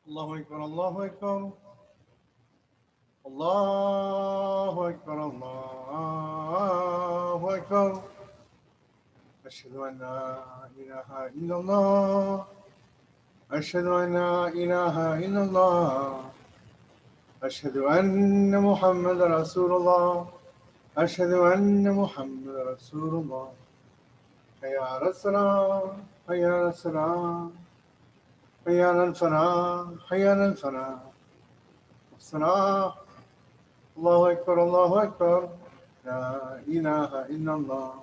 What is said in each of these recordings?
الله أكبر الله أكبر الله أكبر الله أكبر أشهد أن لا إله إلا الله أشهد أن لا إله إلا الله أشهد أن محمد رسول الله أشهد أن محمد رسول الله حي على الصلاة حي على الصلاة حي على الفلاح حي على الفلاح الصلاة الله أكبر الله أكبر لا إله إلا الله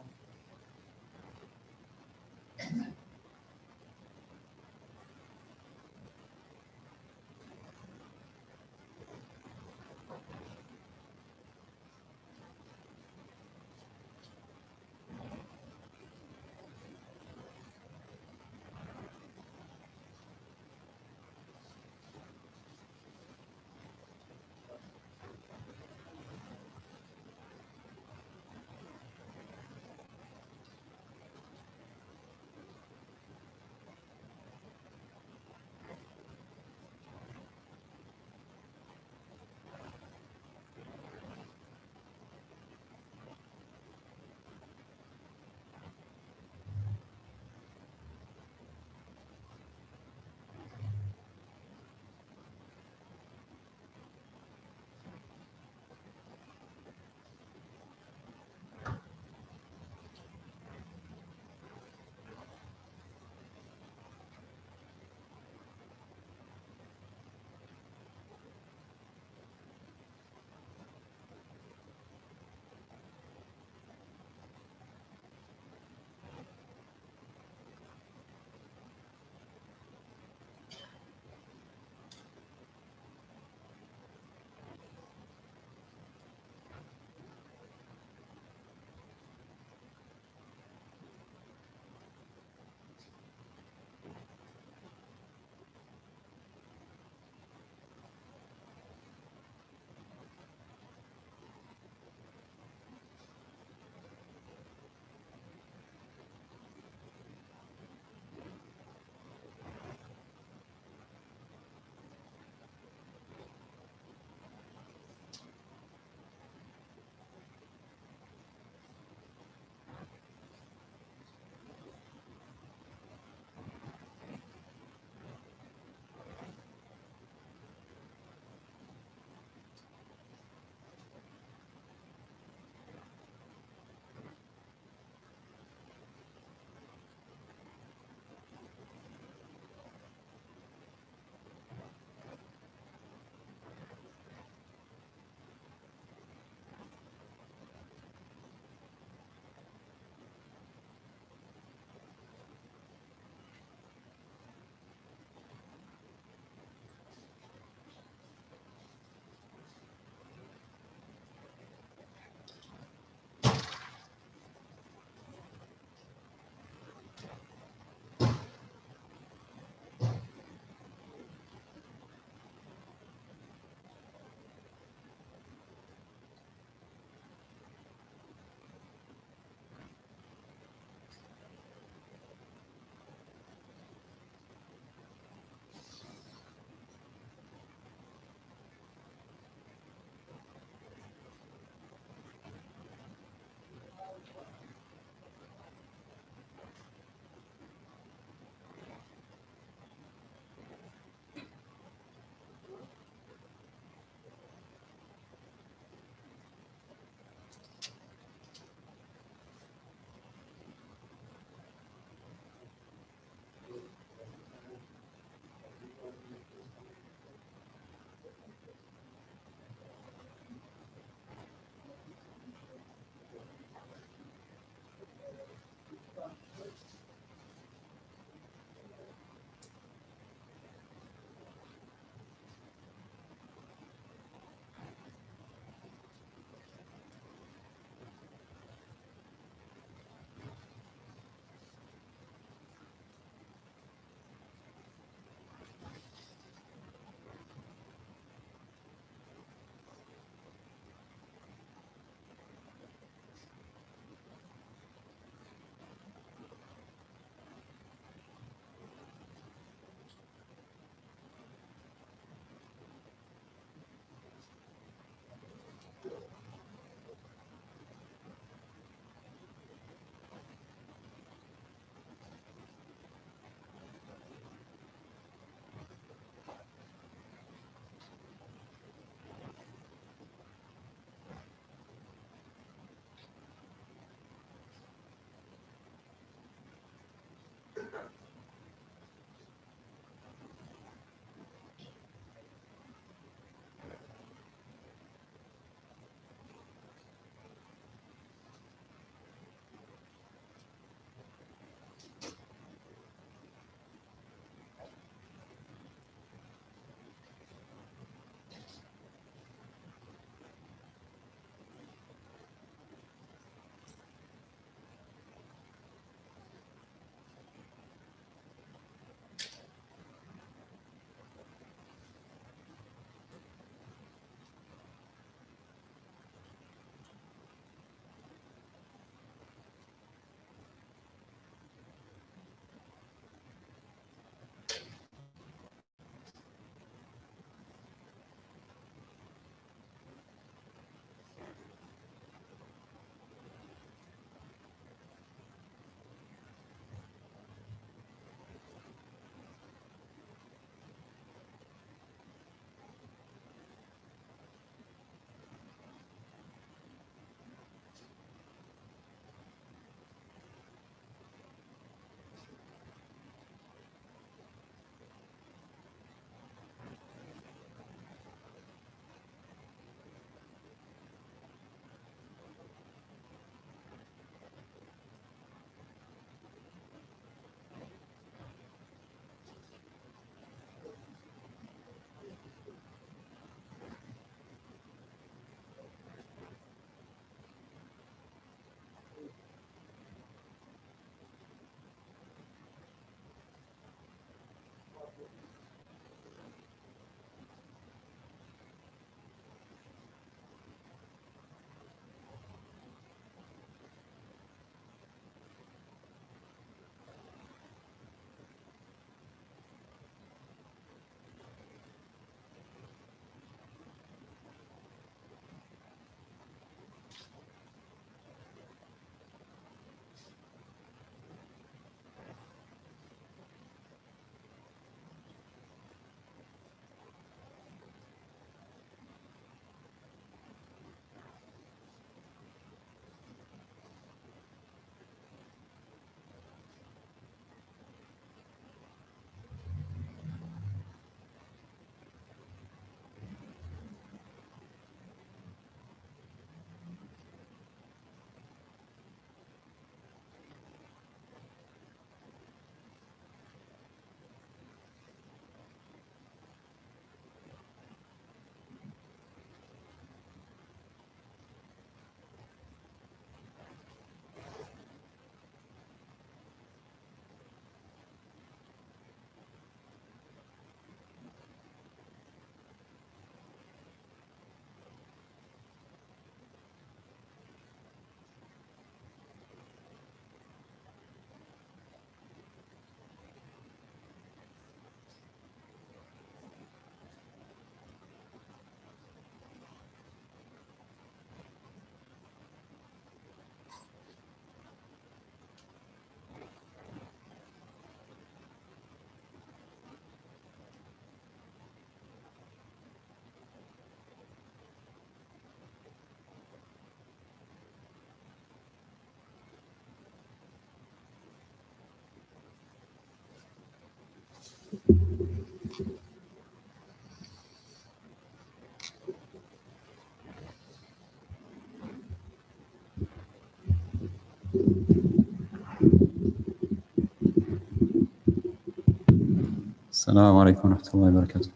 السلام عليكم ورحمة الله وبركاته.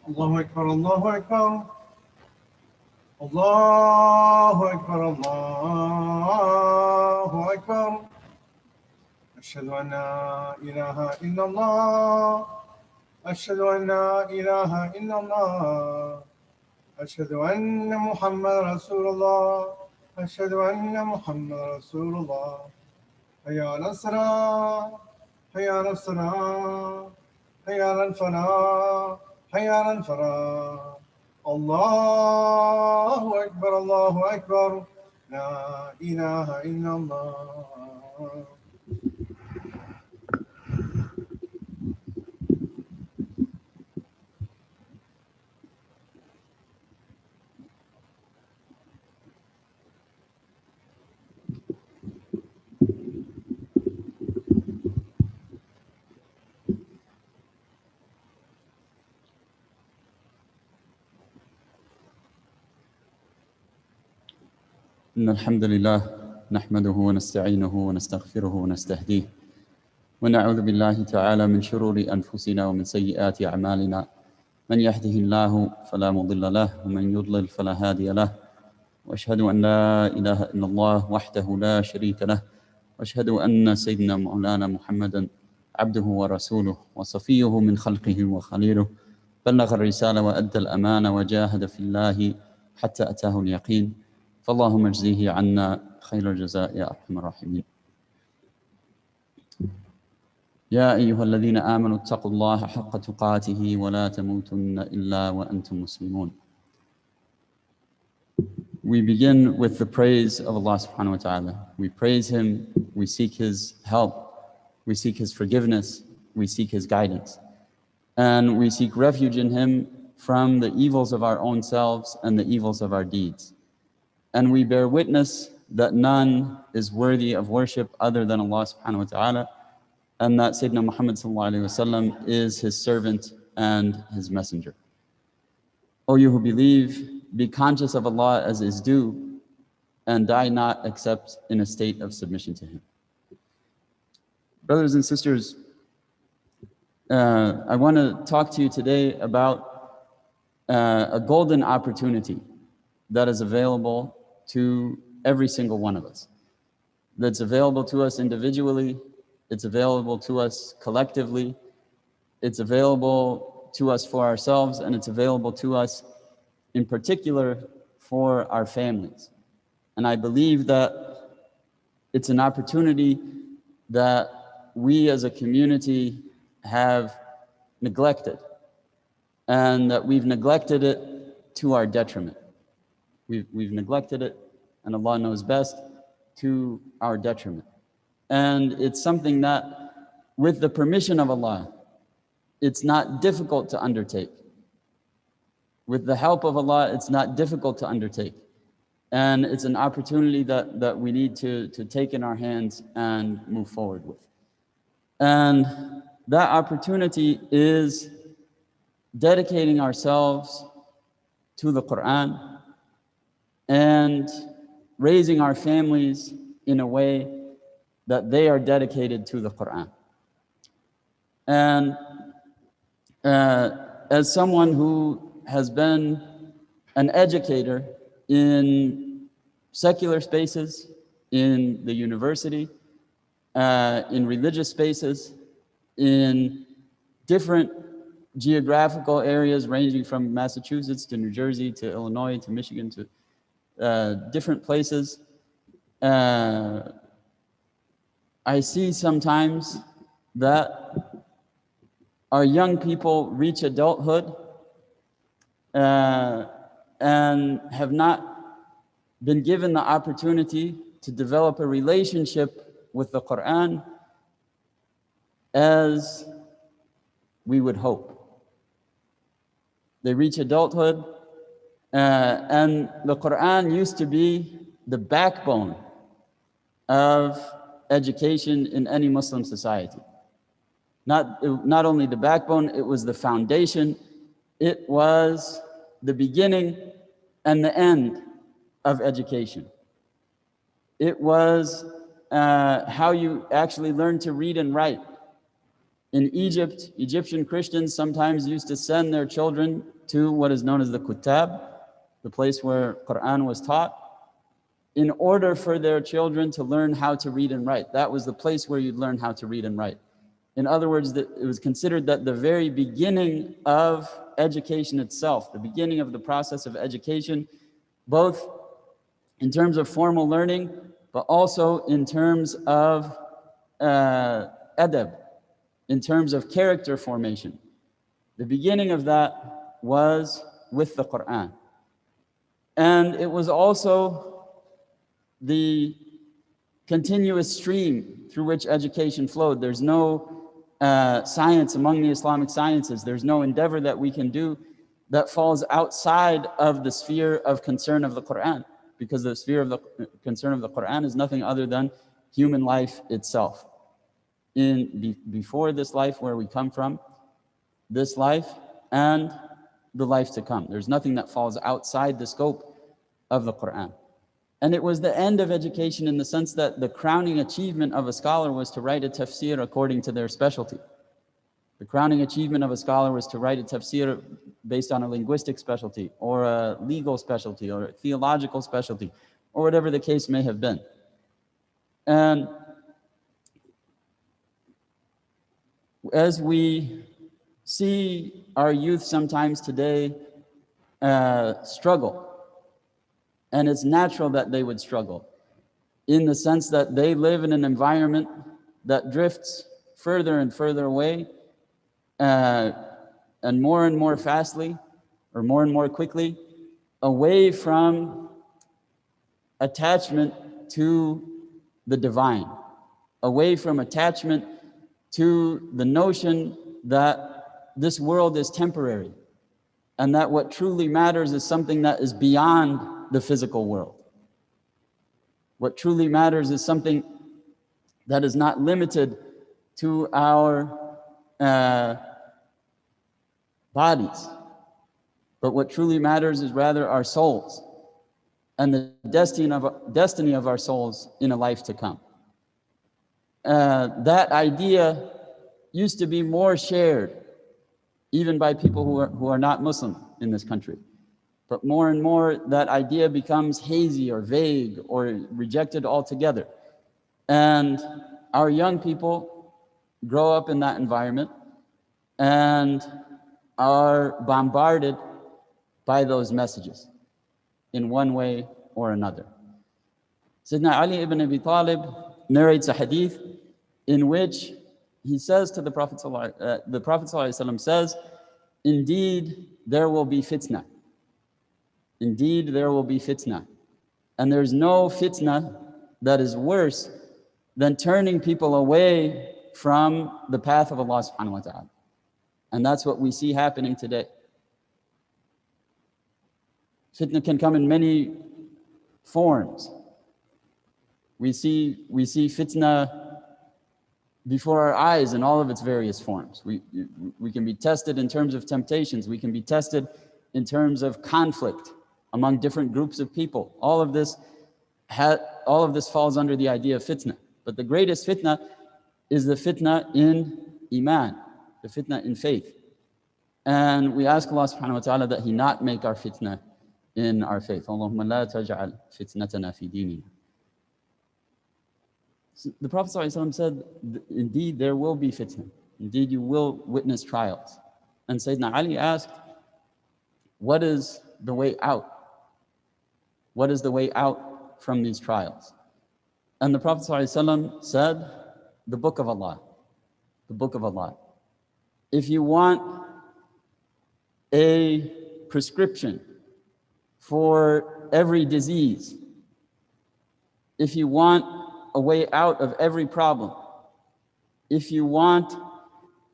الله أكبر الله أكبر الله أكبر الله أكبر أشهد أن لا إله إلا الله أشهد أن لا إله إلا الله أشهد أن محمد رسول الله أشهد أن محمد رسول الله حي على الصلاة حي على الصلاة حي على الفلاح حي على الفلاح الله أكبر الله أكبر لا إله إلا الله. إن الحمد لله نحمده ونستعينه ونستغفره ونستهديه ونعوذ بالله تعالى من شرور أنفسنا ومن سيئات أعمالنا من يهده الله فلا مضل له ومن يضلل فلا هادي له وأشهد أن لا إله إلا الله وحده لا شريك له وأشهد أن سيدنا مولانا محمدا عبده ورسوله وصفيه من خلقه وخليله بلغ الرسالة وأدى الأمانة وجاهد في الله حتى أتاه اليقين فاللهم اجزيه عنا خير الجزاء يا أرحم الراحمين. يا أيها الذين آمنوا اتقوا الله حق تقاته ولا تموتن إلا وأنتم مسلمون. We begin with the praise of Allah subhanahu wa ta'ala. We praise Him, we seek His help, we seek His forgiveness, we seek His guidance. And we seek refuge in Him from the evils of our own selves and the evils of our deeds. And we bear witness that none is worthy of worship other than Allah subhanahu wa ta'ala, and that Sayyidina Muhammad sallallahu alayhi wa sallam is His servant and His messenger. O you who believe, be conscious of Allah as is due, and die not except in a state of submission to Him. Brothers and sisters, I want to talk to you today about a golden opportunity that is available to every single one of us. That's available to us individually, it's available to us collectively, it's available to us for ourselves, and it's available to us in particular for our families. And I believe that it's an opportunity that we as a community have neglected, and that we've neglected it to our detriment. We've neglected it, and Allah knows best, to our detriment. And it's something that, with the permission of Allah, it's not difficult to undertake. With the help of Allah, it's not difficult to undertake. And it's an opportunity that we need to take in our hands and move forward with. And that opportunity is dedicating ourselves to the Quran and raising our families in a way that they are dedicated to the Quran. And as someone who has been an educator in secular spaces, in the university, in religious spaces, in different geographical areas ranging from Massachusetts to New Jersey to Illinois to Michigan to different places, I see sometimes that our young people reach adulthood and have not been given the opportunity to develop a relationship with the Quran as we would hope. They reach adulthood, and the Quran used to be the backbone of education in any Muslim society. Not only the backbone, it was the foundation, it was the beginning and the end of education. It was how you actually learn to read and write. In Egypt, Egyptian Christians sometimes used to send their children to what is known as the Kutab, the place where Quran was taught, in order for their children to learn how to read and write. That was the place where you'd learn how to read and write. In other words, it was considered that the very beginning of education itself, the beginning of the process of education, both in terms of formal learning, but also in terms of adab, in terms of character formation. The beginning of that was with the Quran. And it was also the continuous stream through which education flowed. There's no science among the Islamic sciences. There's no endeavor that we can do that falls outside of the sphere of concern of the Quran, because the sphere of the concern of the Quran is nothing other than human life itself. Before this life where we come from, this life and the life to come. There's nothing that falls outside the scope of the Quran. And it was the end of education in the sense that the crowning achievement of a scholar was to write a tafsir according to their specialty. The crowning achievement of a scholar was to write a tafsir based on a linguistic specialty, or a legal specialty, or a theological specialty, or whatever the case may have been. And as we see our youth sometimes today struggle, and it's natural that they would struggle, in the sense that they live in an environment that drifts further and further away, and more fastly, or more and more quickly, away from attachment to the divine, away from attachment to the notion that this world is temporary, and that what truly matters is something that is beyond the physical world. What truly matters is something that is not limited to our bodies, but what truly matters is rather our souls and the destiny of our souls in a life to come. That idea used to be more shared even by people who are not Muslim in this country. But more and more, that idea becomes hazy or vague or rejected altogether. And our young people grow up in that environment and are bombarded by those messages in one way or another. Sayyidina Ali ibn Abi Talib narrates a hadith in which he says to the Prophet ﷺ says, "Indeed, there will be fitna. Indeed, there will be fitna. And there's no fitna that is worse than turning people away from the path of Allah subhanahu wa ta'ala." And that's what we see happening today. Fitna can come in many forms. We see fitna before our eyes in all of its various forms. We can be tested in terms of temptations. We can be tested in terms of conflict among different groups of people. All of this falls under the idea of fitna. But the greatest fitna is the fitna in iman, the fitna in faith. And we ask Allah subhanahu wa ta'ala that He not make our fitna in our faith. Allahumma la taj'al fitnatana fi dinina. So the Prophet ﷺ said, indeed there will be fitna. Indeed you will witness trials. And Sayyidina Ali asked, what is the way out? What is the way out from these trials? And the Prophet ﷺ said, the Book of Allah. The Book of Allah. If you want a prescription for every disease, if you want a way out of every problem, if you want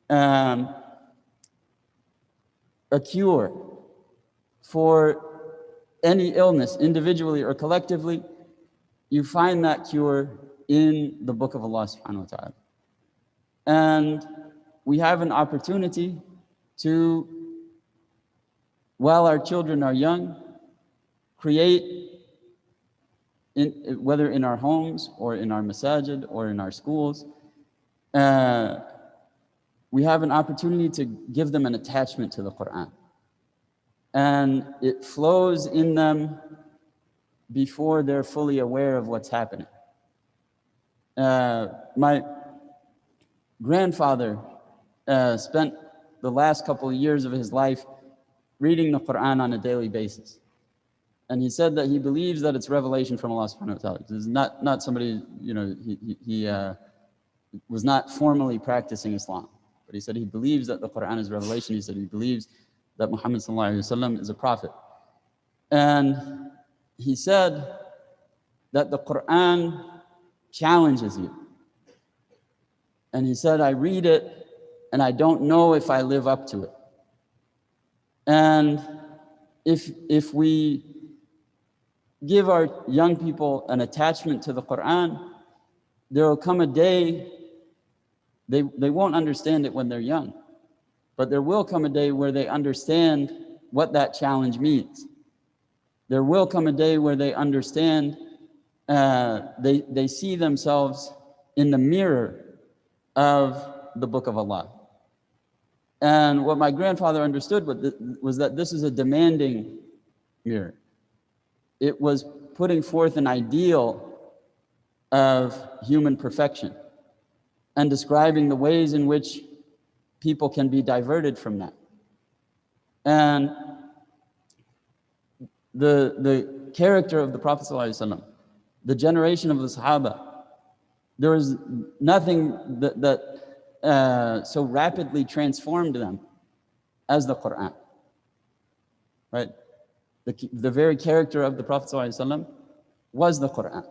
a cure for any illness, individually or collectively, you find that cure in the Book of Allah subhanahu wa ta'ala. And we have an opportunity to, while our children are young, create, whether in our homes or in our masajid or in our schools, we have an opportunity to give them an attachment to the Quran. And it flows in them before they're fully aware of what's happening. My grandfather spent the last couple of years of his life reading the Quran on a daily basis. And he said that he believes that it's revelation from Allah subhanahu wa ta'ala. This is not somebody, he was not formally practicing Islam. But he said he believes that the Quran is revelation. He said he believes that Muhammad sallallahu alaihi wasallam is a prophet. And he said that the Quran challenges you. And he said, I read it and I don't know if I live up to it. And if we give our young people an attachment to the Quran, there will come a day, they won't understand it when they're young, but there will come a day where they understand what that challenge means. There will come a day where they understand, they see themselves in the mirror of the Book of Allah. And what my grandfather understood was that this is a demanding mirror. It was putting forth an ideal of human perfection and describing the ways in which people can be diverted from that. And the character of the Prophet ﷺ, the generation of the Sahaba, there was nothing that so rapidly transformed them as the Quran, right? The very character of the Prophet ﷺ was the Quran,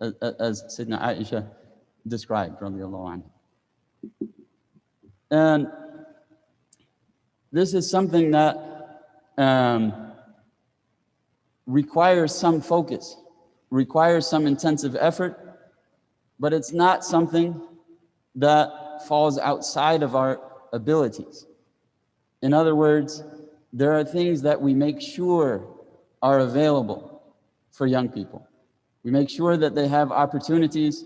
as Sayyidina Aisha described, radiallahu anha. And this is something that requires some focus, requires some intensive effort, but it's not something that falls outside of our abilities. In other words, there are things that we make sure are available for young people. We make sure that they have opportunities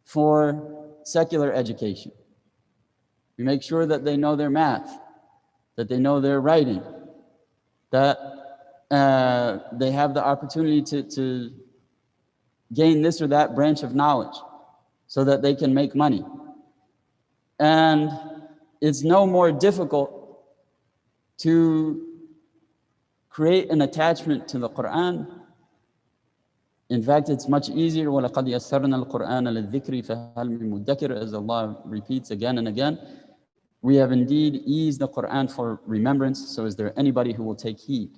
for secular education. We make sure that they know their math, that they know their writing, that they have the opportunity to gain this or that branch of knowledge so that they can make money. And it's no more difficult to create an attachment to the Quran. In fact, it's much easier. وَلَقَدْ يَسَّرْنَا الْقُرْآنَ لِلذِّكْرِ فَهَلْ مِن مُدَّكِرٍ, as Allah repeats again and again. We have indeed eased the Quran for remembrance, so is there anybody who will take heed?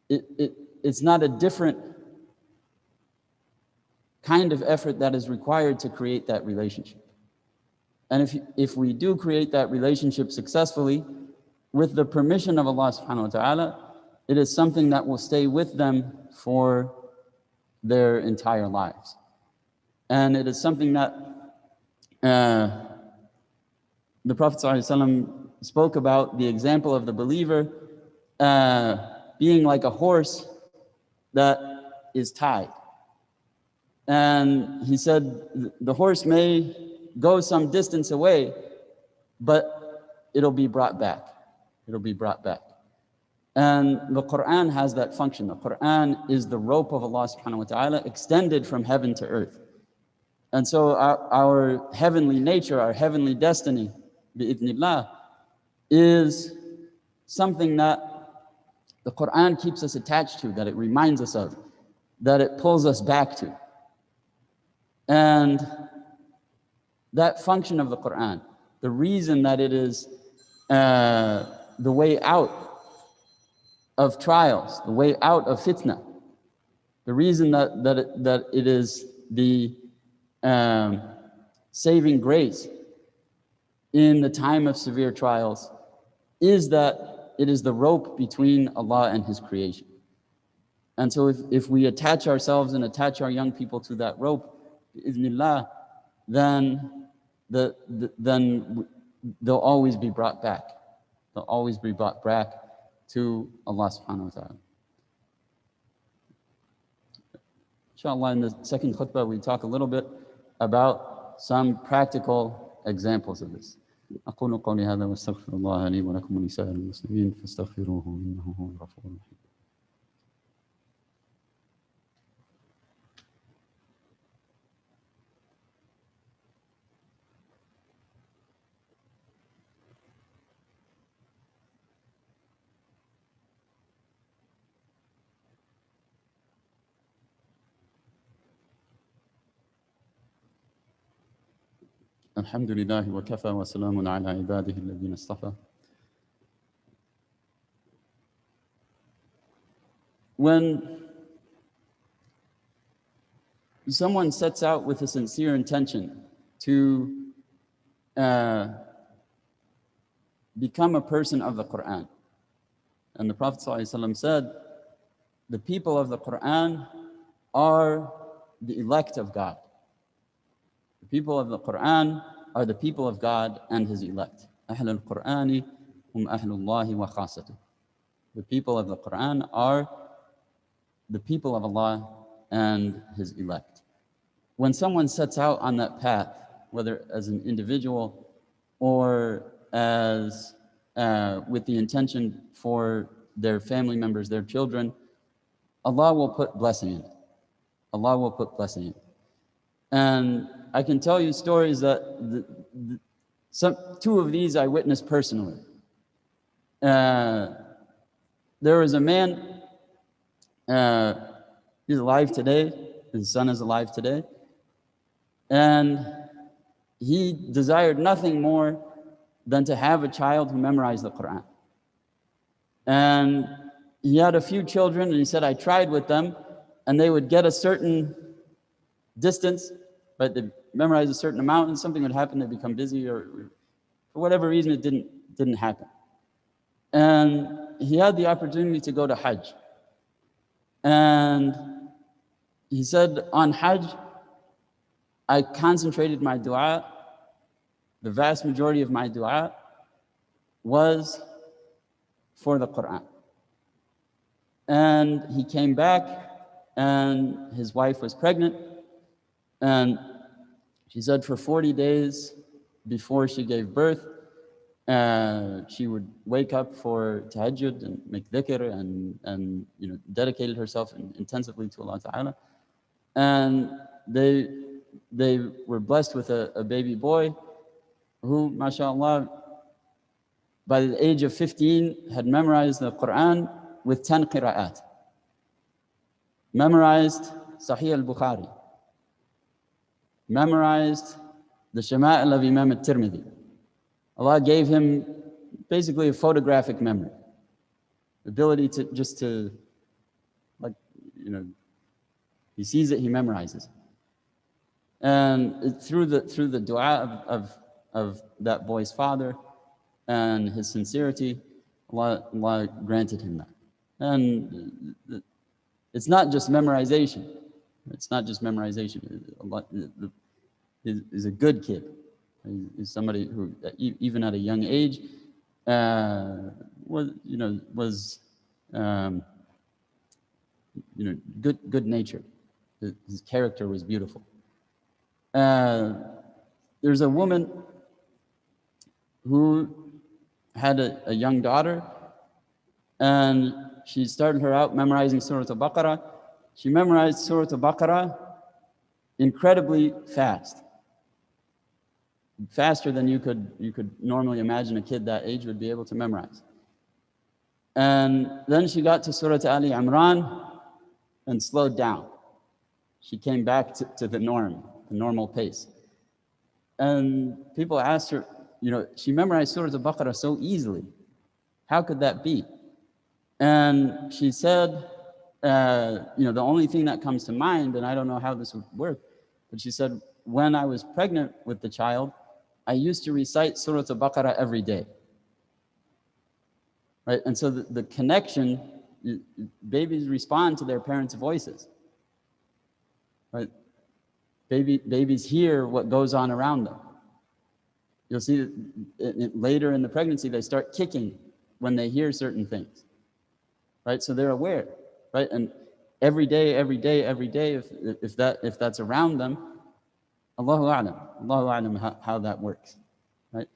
It's not a different kind of effort that is required to create that relationship. And if we do create that relationship successfully, with the permission of Allah subhanahu wa ta'ala, it is something that will stay with them for their entire lives. And it is something that the Prophet ﷺ spoke about, the example of the believer being like a horse that is tied. And he said, the horse may go some distance away, but it'll be brought back. It'll be brought back. And the Quran has that function. The Quran is the rope of Allah subhanahu wa ta'ala extended from heaven to earth. And so our heavenly nature, our heavenly destiny, bi'idhnillah, is something that the Quran keeps us attached to, that it reminds us of, that it pulls us back to. And that function of the Quran, the reason that it is the way out of trials, the way out of fitna, the reason that it is the saving grace in the time of severe trials, is that it is the rope between Allah and His creation. And so if we attach ourselves and attach our young people to that rope, bi'idhnillah, then they'll always be brought back. They'll always be brought back to Allah subhanahu wa ta'ala. Inshallah, in the second khutbah, we talk a little bit about some practical examples of this. أقول قولي هذا واستغفر الله لي ولكم ولسائر المسلمين فاستغفروه إنه هو الغفور الرحيم. الحمد لله وكفى وسلام على عباده الذين اصطفى. When someone sets out with a sincere intention to become a person of the Quran, and the Prophet ﷺ said, the people of the Quran are the elect of God. The people of the Quran are the people of God and His elect. أهل القرآن هم أهل الله وخاصته. The people of the Quran are the people of Allah and His elect. When someone sets out on that path, whether as an individual or as with the intention for their family members, their children, Allah will put blessing in it. Allah will put blessing in it. And I can tell you stories that two of these I witnessed personally. There was a man, he's alive today, his son is alive today, and he desired nothing more than to have a child who memorized the Quran. And he had a few children, and he said, I tried with them, and they would get a certain distance, but they memorize a certain amount, and something would happen, they'd become busy, or for whatever reason, it didn't happen. And he had the opportunity to go to Hajj. And he said, on Hajj, I concentrated my dua. The vast majority of my dua was for the Quran. And he came back, and his wife was pregnant, and she said for 40 days before she gave birth, she would wake up for tahajjud and make dhikr and dedicated herself intensively to Allah Ta'ala. And they were blessed with a baby boy who, mashallah, by the age of 15 had memorized the Quran with 10 qira'at. Memorized Sahih al-Bukhari. Memorized the Shama'il of Imam al-Tirmidhi. Allah gave him basically a photographic memory. The ability to he sees it, he memorizes it. And through the dua of that boy's father and his sincerity, Allah granted him that. And it's not just memorization. It's not just memorization. Allah is a good kid. He's somebody who, even at a young age, was good natured. His character was beautiful. There's a woman who had a young daughter, and she started her out memorizing Surah Al-Baqarah. She memorized Surah Al-Baqarah incredibly fast. Faster than you could normally imagine a kid that age would be able to memorize. And then she got to Surah Ali Imran and slowed down. She came back to the normal pace. And people asked her, she memorized Surah Al-Baqarah so easily. How could that be? And she said, the only thing that comes to mind, and I don't know how this would work, but she said, when I was pregnant with the child, I used to recite Surah Al-Baqarah every day. Right? And so the connection, babies respond to their parents' voices. Right? Babies hear what goes on around them. You'll see that later in the pregnancy, they start kicking when they hear certain things. Right? So they're aware. Right? And every day, if that's around them, Allahu a'lam how that works, right?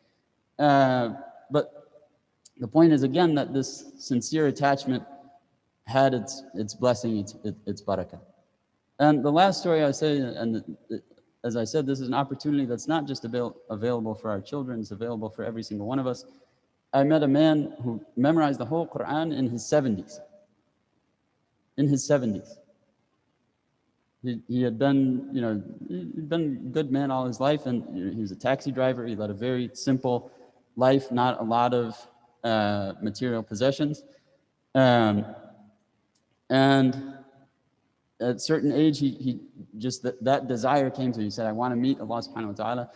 But the point is, again, that this sincere attachment had its blessing, its barakah. And the last story I say, and as I said, this is an opportunity that's not just available for our children, it's available for every single one of us. I met a man who memorized the whole Quran in his 70s. In his 70s. He had been, he'd been a good man all his life, and he was a taxi driver. He led a very simple life, not a lot of material possessions. And at a certain age, he just, that desire came to him. He said, I want to meet Allah subhanahu wa ta'ala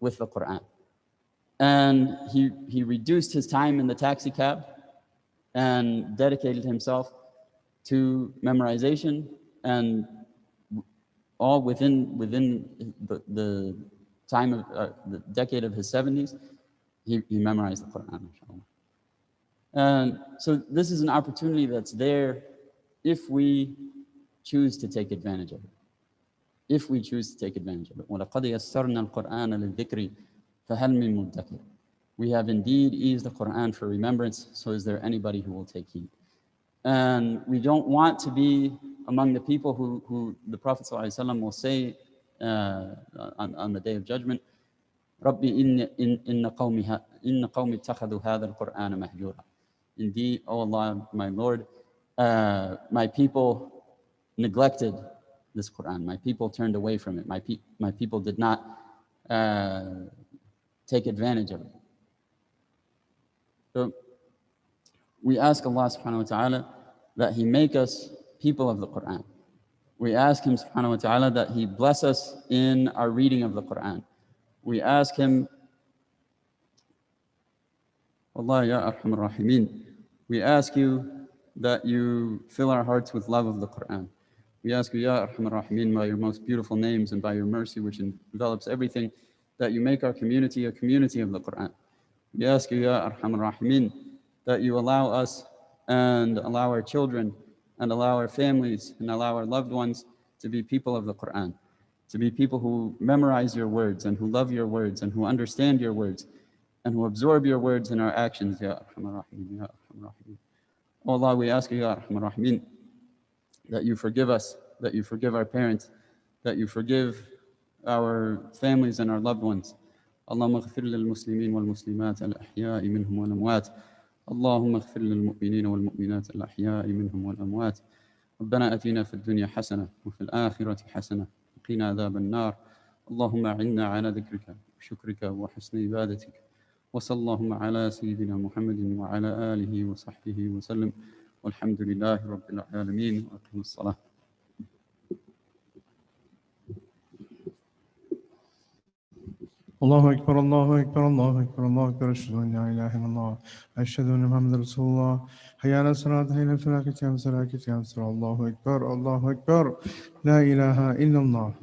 with the Quran. And he reduced his time in the taxi cab and dedicated himself to memorization, and all within the time of the decade of his 70s, he memorized the Quran, inshallah. And so this is an opportunity that's there if we choose to take advantage of it. If we choose to take advantage of it. وَلَقَدْ يَسَّرْنَا الْقُرْآنَ لِلذِّكْرِ فَهَلْ مِن مُدَّكِرٍ. We have indeed eased the Quran for remembrance, so is there anybody who will take heed? And we don't want to be among the people who the Prophet ﷺ will say on the Day of Judgment, رَبِّ إِنَّ قَوْمِ اتَّخَذُوا هَذَا الْقُرْآنَ مَهْجُورًا. Indeed, O Allah, my Lord, my people neglected this Quran. My people turned away from it. My people did not take advantage of it. So we ask Allah subhanahu wa ta'ala that He make us people of the Quran. We ask Him subhanahu wa ta'ala that He bless us in our reading of the Quran. We ask Him, Allah ya arhamar rahimin, we ask You that You fill our hearts with love of the Quran. We ask You, Ya Arhamar Rahimin, by Your most beautiful names and by Your mercy which envelops everything, that You make our community a community of the Quran. We ask You, Ya Arhamar Rahimin, that You allow us and allow our children and allow our families and allow our loved ones to be people of the Quran, to be people who memorize Your words and who love Your words and who understand Your words and who absorb Your words in our actions, Ya Arhamar Rahimin, Ya Arhamar Rahimin. Oh Allah, we ask You, Ya Arhamar Rahimin, that You forgive us, that You forgive our parents, that You forgive our families and our loved ones. اللهم اغفر للمسلمين والمسلمات الأحياء منهم والأموات. اللهم اغفر للمؤمنين والمؤمنات الأحياء منهم والأموات. ربنا آتنا في الدنيا حسنة وفي الآخرة حسنة وقنا عذاب النار. اللهم أعنا على ذكرك وشكرك وحسن عبادتك. وصلى اللهم على سيدنا محمد وعلى آله وصحبه وسلم. والحمد لله رب العالمين. وأقم الصلاة. الله أكبر الله أكبر الله أكبر الله أكبر أشهد أن لا إله إلا الله أشهد أن محمدا رسول الله حي على الصلاة حي على الفلاح كتاب صلاة كتاب صلاة الله أكبر لا إله إلا الله.